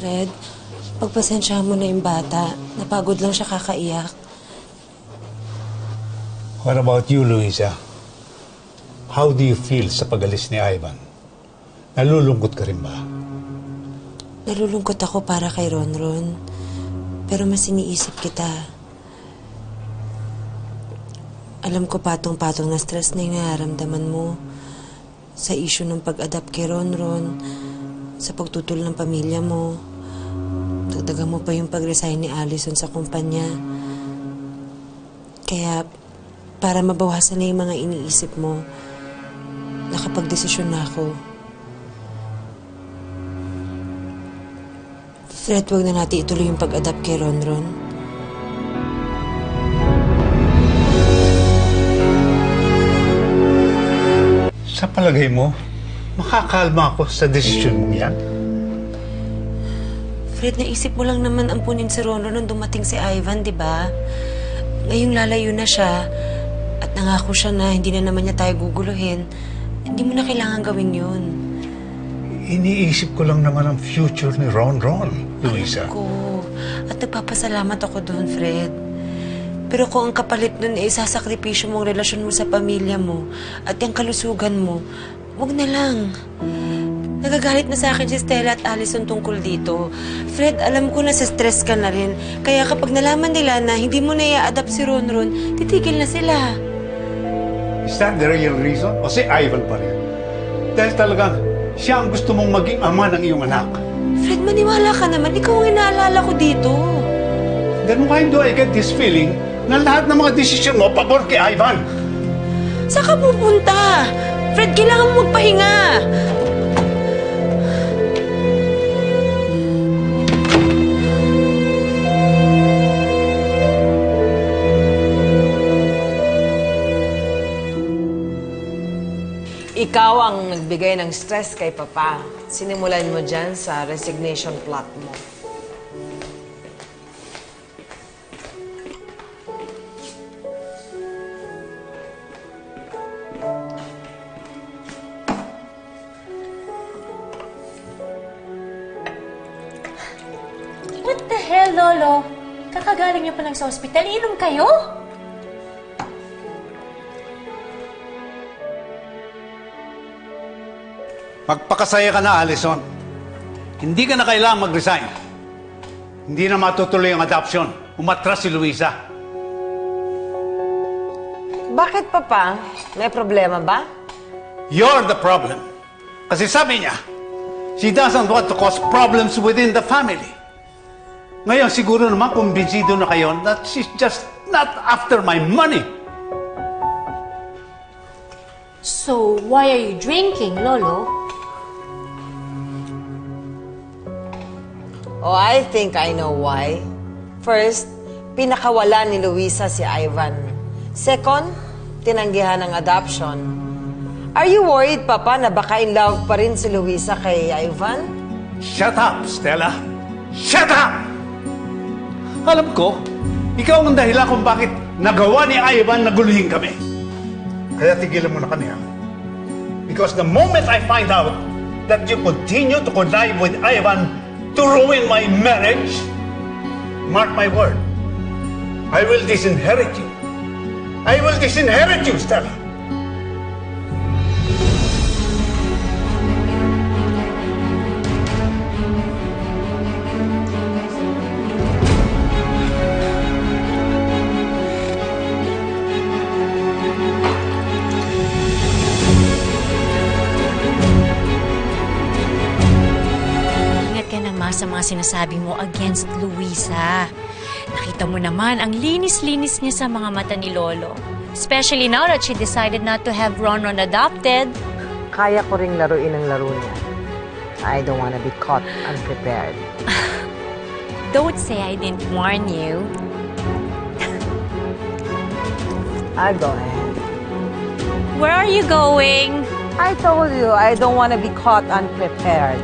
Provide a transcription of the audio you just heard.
Fred, pagpasensyahan mo na yung bata. Napagod lang siya kakaiyak. What about you, Luisa? How do you feel sa pag-alis ni Ivan? Nalulungkot ka rin ba? Nalulungkot ako para kay Ronron. Pero mas iniisip kita. Alam ko patong-patong na stress na yung nararamdaman mo sa issue ng pag-adapt kay Ronron, sa pagtutol ng pamilya mo. Dagdagan mo pa yung pag-resign ni Allison sa kumpanya. Kaya, para mabawasan na yung mga iniisip mo, nakapag-desisyon na ako. Fred, huwag na natin ituloy yung pag-adapt kay Ronron. Sa palagay mo, makakalma ako sa desisyon mo yan? Fred, naisip mo lang naman ampunin si Ronron nung dumating si Ivan, di ba? Ngayong lalayo na siya at nangako siya na hindi na naman niya tayo guguluhin. Hindi mo na kailangan gawin yun. Iniisip ko lang naman ang future ni Ronron, Luisa. Alam ko. At nagpapasalamat ako doon, Fred. Pero kung ang kapalit nun ay sasakripisyo mong relasyon mo sa pamilya mo at yung kalusugan mo, wag na lang. Nagagalit na sa akin si Stella at Allison tungkol dito. Fred, alam ko na sa stress ka na rin. Kaya kapag nalaman nila na hindi mo na i-adapt si Ronron, titigil na sila. Is that the real reason? O si Ivan pa rin? Dahil talagang siya ang gusto mong maging ama ng iyong anak. Fred, maniwala ka naman. Ikaw ang inaalala ko dito. Then why do I get this feeling na lahat ng mga desisyon mo pabor kay Ivan? Saan ka pupunta? Fred, kailangan mo magpahinga. Ikaw ang nagbigay ng stress kay Papa. Sinimulan mo dyan sa resignation plot mo. What the hell, Lolo? Kakagaling niyo pa lang sa ospital. Inom kayo? Magpakasaya ka na, Allison. Hindi ka na kailangang mag-resign. Hindi na matutuloy ang adoption. Umatras si Luisa. Bakit, Papa? May problema ba? You're the problem. Kasi sabi niya, she doesn't want to cause problems within the family. Ngayon, siguro naman kumbinsido na kayo that she's just not after my money. So, why are you drinking, Lolo? Oh, I think I know why. First, pinakawala ni Luisa si Ivan. Second, tinanggihan ng adoption. Are you worried, Papa, na baka in love pa rin si Luisa kay Ivan? Shut up, Stella! Shut up! Alam ko, ikaw ang dahilan kung bakit nagawa ni Ivan na guluhin kami. Kaya tigilan mo na kami, ha? Because the moment I find out that you continue to connive with Ivan to ruin my marriage, mark my word, I will disinherit you. I will disinherit you, Stella. Sa mga sinasabi mo against Luisa. Nakita mo naman ang linis-linis niya sa mga mata ni Lolo. Especially now that she decided not to have Ronron adopted. Kaya ko ring laruin ang laro niya. I don't wanna be caught unprepared. Don't say I didn't warn you. I'll go ahead. Where are you going? I told you, I don't wanna be caught unprepared.